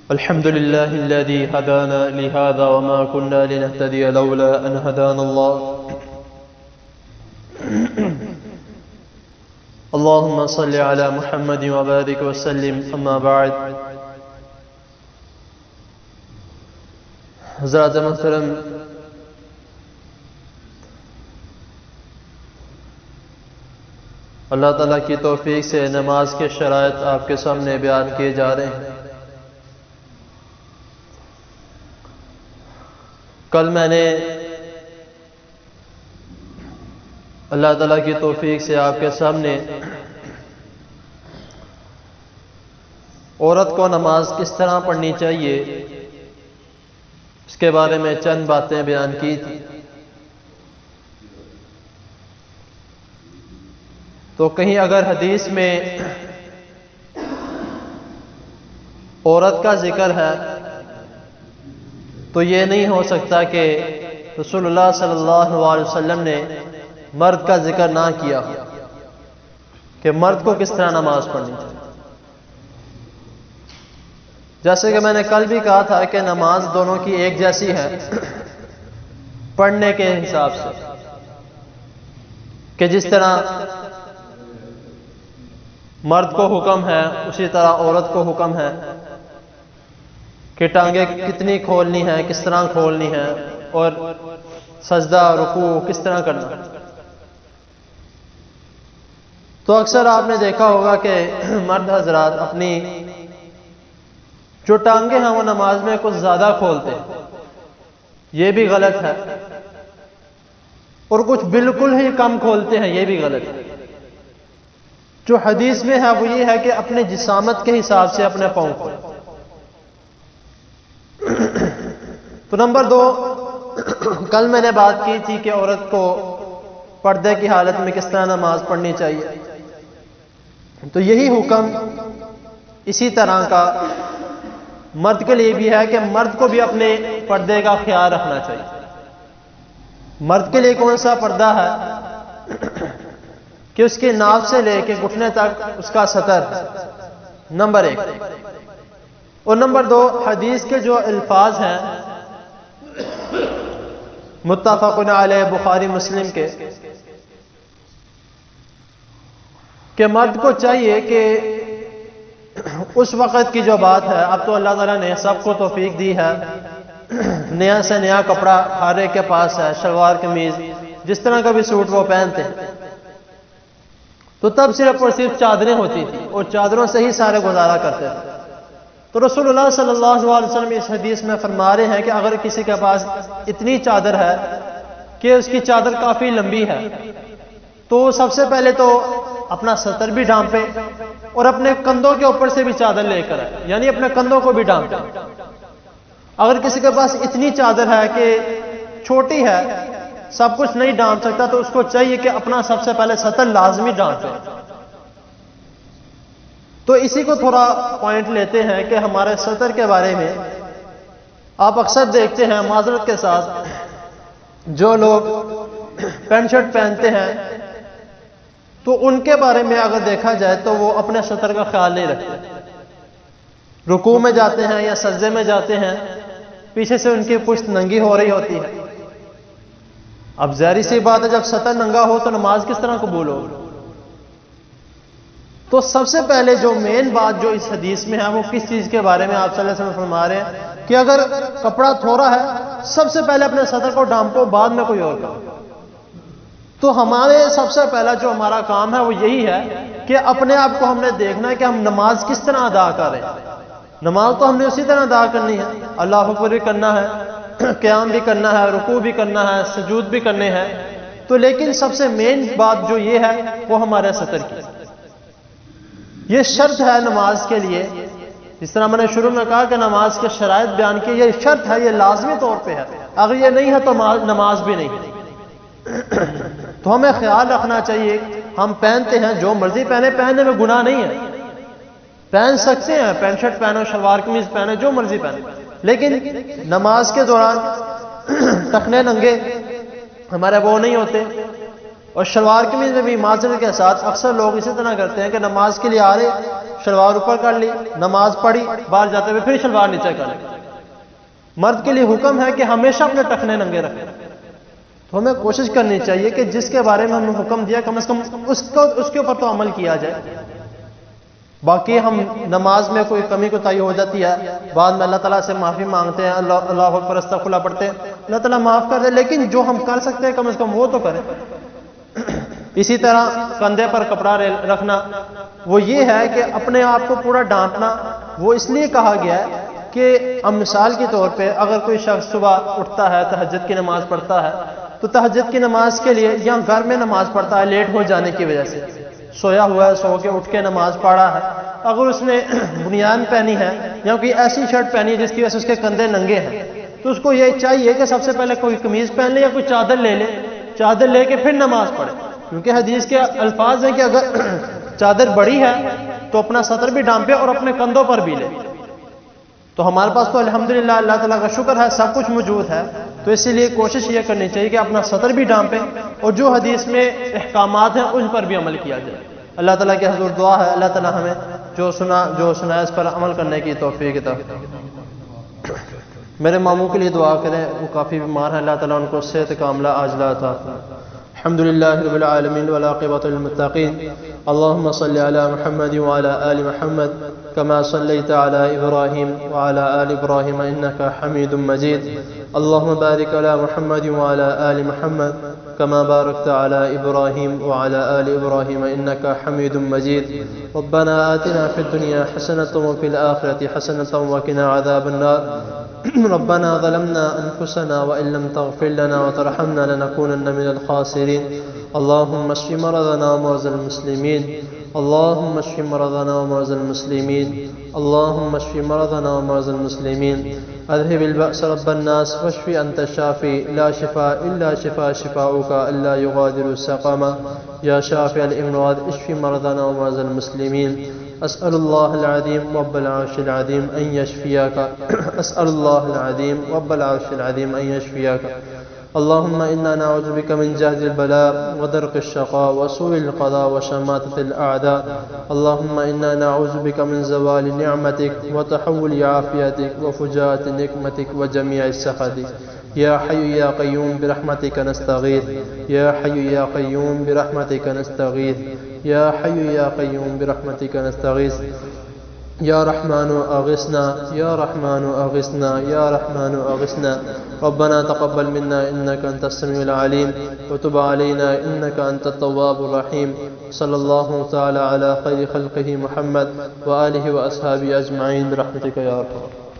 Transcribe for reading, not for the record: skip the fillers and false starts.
الحمد لله الذي هدانا لهذا وما كنا لنهتدي لولا أن هدانا الله اللهم صل على محمد وبارك وسلم أما بعد. حضرات محترم، اللہ تعالیٰ کی توفیق سے نماز کے شرائط آپ کے سامنے بیان کیے جا رہے ہیں. کل میں نے اللہ تعالیٰ کی توفیق سے آپ کے سامنے عورت کو نماز کس طرح پڑھنی چاہیے اس کے بارے میں چند باتیں بیان کی تھی. تو کہیں اگر حدیث میں عورت کا ذکر ہے تو یہ نہیں ہو سکتا کہ رسول اللہ صلی اللہ علیہ وسلم نے مرد کا ذکر نہ کیا ہو کہ مرد کو کس طرح نماز پڑھنی چاہیے. جیسے کہ میں نے کل بھی کہا تھا کہ نماز دونوں کی ایک جیسی ہے پڑھنے کے حساب سے، کہ جس طرح مرد کو حکم ہے اسی طرح عورت کو حکم ہے کہ ٹانگیں کتنی کھولنی ہے، کس طرح کھولنی ہے، اور سجدہ رکوع کس طرح کرنا. تو اکثر آپ نے دیکھا ہوگا کہ مرد حضرات اپنی جو ٹانگیں ہیں وہ نماز میں کچھ زیادہ کھولتے ہیں، یہ بھی غلط ہے، اور کچھ بالکل ہی کم کھولتے ہیں، یہ بھی غلط ہے. جو حدیث میں ہے وہ یہ ہے کہ اپنے جسامت کے حساب سے اپنے پاؤں کھولیں. تو نمبر 2، کل میں نے بات کی تھی کہ عورت کو پردے کی حالت میں کس طرح نماز پڑھنی چاہیے. تو یہی حکم اسی طرح کا مرد کے لیے بھی ہے کہ مرد کو بھی اپنے پردے کا خیال رکھنا چاہیے. مرد کے لیے کون سا پردہ ہے کہ اس کے ناف سے لے کے گھٹنے تک اس کا سطر، نمبر 1. اور نمبر 2، حدیث کے جو الفاظ ہیں متفق علیہ بخاری مسلم کے، کہ مرد کو چاہیے کہ اس وقت کی جو بات ہے، اب تو اللہ تعالیٰ نے سب کو توفیق دی ہے، نیا سے نیا کپڑا ہر ایک کے پاس ہے، شلوار قمیض جس طرح کا بھی سوٹ وہ پہنتے ہیں. تو تب صرف اور صرف چادریں ہوتی تھی اور چادروں سے ہی سارے گزارا کرتے تھے. تو رسول اللہ صلی اللہ علیہ وسلم اس حدیث میں فرما رہے ہیں کہ اگر کسی کے پاس اتنی چادر ہے کہ اس کی چادر کافی لمبی ہے تو سب سے پہلے تو اپنا سطر بھی ڈھانپے اور اپنے کندھوں کے اوپر سے بھی چادر لے کر آئے، یعنی اپنے کندھوں کو بھی ڈھانپے. اگر کسی کے پاس اتنی چادر ہے کہ چھوٹی ہے، سب کچھ نہیں ڈھانپ سکتا، تو اس کو چاہیے کہ اپنا سب سے پہلے سطر لازمی ڈھانپے. تو اسی کو تھوڑا پوائنٹ لیتے ہیں کہ ہمارے سطر کے بارے میں آپ اکثر دیکھتے ہیں، معذرت کے ساتھ، جو لوگ پینٹ شرٹ پہنتے ہیں تو ان کے بارے میں اگر دیکھا جائے تو وہ اپنے سطر کا خیال نہیں رکھتے. رکوع میں جاتے ہیں یا سجدے میں جاتے ہیں، پیچھے سے ان کی پشت ننگی ہو رہی ہوتی ہے. اب ظاہر سی بات ہے، جب سطر ننگا ہو تو نماز کس طرح قبول ہو؟ تو سب سے پہلے جو مین بات جو اس حدیث میں ہے وہ کس چیز کے بارے میں آپ صلی اللہ علیہ وسلم فرما رہے ہیں کہ اگر کپڑا تھوڑا ہے سب سے پہلے اپنے سطر کو ڈھانپو، بعد میں کوئی اور کرو. تو ہمارے سب سے پہلا جو ہمارا کام ہے وہ یہی ہے کہ اپنے آپ کو ہم نے دیکھنا ہے کہ ہم نماز کس طرح ادا کر رہے ہیں. نماز تو ہم نے اسی طرح ادا کرنی ہے، اللہ اکبر بھی کرنا ہے، قیام بھی کرنا ہے، رکوع بھی کرنا ہے، سجود بھی کرنے ہیں. تو لیکن سب سے مین بات جو یہ ہے وہ ہمارے سطر کی، یہ شرط ہے نماز کے لیے. جس طرح میں نے شروع میں کہا کہ نماز کے شرائط بیان کی، یہ شرط ہے، یہ لازمی طور پہ ہے. اگر یہ نہیں ہے تو نماز بھی نہیں. تو ہمیں خیال رکھنا چاہیے، ہم پہنتے ہیں جو مرضی پہنے، پہننے میں گناہ نہیں ہے، پہن سکتے ہیں، پینٹ شرٹ پہنو، شلوار قمیض پہنے، جو مرضی پہنے، لیکن نماز کے دوران ٹخنے ننگے ہمارے وہ نہیں ہوتے. اور شلوار قمیض میں بھی معذرت کے ساتھ اکثر لوگ اسی طرح کرتے ہیں کہ نماز کے لیے آ رہے، شلوار اوپر کر لی، نماز پڑھی، باہر جاتے ہوئے پھر شلوار نیچے کر لی۔ مرد کے لیے حکم ہے کہ ہمیشہ اپنے ٹخنے ننگے رکھیں، تو ہمیں کوشش کرنی چاہیے کہ جس کے بارے میں ہم نے حکم دیا کم از کم اس کے اوپر تو عمل کیا جائے۔ باقی ہم نماز میں کوئی کمی کوتاہی ہو جاتی ہے، بعد میں اللہ تعالیٰ سے معافی مانگتے ہیں، اللہ اکبر استغفر اللہ پڑھتے ہیں، اللہ تعالیٰ معاف کر دے، لیکن جو ہم کر سکتے ہیں کم از کم وہ تو کریں۔ اسی طرح کندھے پر کپڑا رکھنا، وہ یہ ہے کہ اپنے آپ کو پورا ڈانٹنا، وہ اس لیے کہا گیا ہے کہ ہم مثال کے طور پہ اگر کوئی شخص صبح اٹھتا ہے، تہجد کی نماز پڑھتا ہے، تو تہجد کی نماز کے لیے یا گھر میں نماز پڑھتا ہے لیٹ ہو جانے کی وجہ سے، سویا ہوا ہے، سو کے اٹھ کے نماز پڑھا ہے، اگر اس نے بنیان پہنی ہے یا کوئی ایسی شرٹ پہنی ہے جس کی وجہ سے اس کے کندھے ننگے ہیں، تو اس کو یہ چاہیے کہ سب سے پہلے کوئی قمیض پہن لے یا کوئی چادر لے لے، چادر لے کے پھر نماز پڑھے، کیونکہ حدیث کے الفاظ ہیں کہ اگر چادر بڑی ہے تو اپنا سطر بھی ڈھانپے اور اپنے کندھوں پر بھی لے۔ تو ہمارے پاس تو الحمدللہ اللہ تعالیٰ کا شکر ہے سب کچھ موجود ہے، تو اسی لیے کوشش یہ کرنی چاہیے کہ اپنا سطر بھی ڈھانپیں اور جو حدیث میں احکامات ہیں ان پر بھی عمل کیا جائے۔ اللہ تعالیٰ کے حضور دعا ہے اللہ تعالیٰ ہمیں جو سنا اس پر عمل کرنے کی توفیق عطا۔ میرے ماموں کے لیے دعا کریں، وہ کافی بیمار ہیں، اللہ تعالیٰ ان کو صحت کاملہ عاجلہ عطا۔ الحمد للہ رب العالمین والعاقبۃ للمتقین، اللهم صل على محمد وعلى آل محمد كما صليت على إبراهيم وعلى آل إبراهيم إنك حميد مجيد، اللهم بارك على محمد وعلى آل محمد كما باركت على إبراهيم وعلى آل إبراهيم إنك حميد مجيد، ربنا آتنا في الدنيا حسنة وفي الآخرة حسنة وقنا عذاب النار، ربنا ظلمنا أنفسنا وإن لم تغفر لنا وترحمنا لنكونن من الخاسرين، اللهم اشف مرضنا ومرضى المسلمين، اللهم اشف مرضنا ومرضى المسلمين، اللهم اشف مرضنا ومرضى المسلمين، اذهب البأس رب الناس واشف أنت الشافي، لا شفاء إلا شفاؤك إلا يغادر سقما، يا شافي الأمراض اشف مرضنا ومرضى المسلمين، أسأل الله العظيم رب العرش العظيم أن يشفيك، أسأل الله العظيم رب العرش العظيم أن يشفيك، اللهم إنا نعوذ بك من جهد البلاء ودرك الشقاء وسوء القضاء وشماتة الأعداء، اللهم إنا نعوذ بك من زوال نعمتك وتحول عافيتك وفجاءة نقمتك وجميع سخطك، يا حي يا قيوم برحمتك نستغيث، يا حي يا قيوم برحمتك نستغيث، يا حي يا قيوم برحمتك نستغيث، يا رحمن أغثنا، يا رحمن أغثنا، يا رحمن أغثنا، ربنا تقبل منا إنك أنت السميع العليم وتب علينا إنك أنت التواب الرحيم، صلى الله تعالى على خير خلقه محمد وآله وأصحابه أجمعين برحمتك يا أرحم الراحمين۔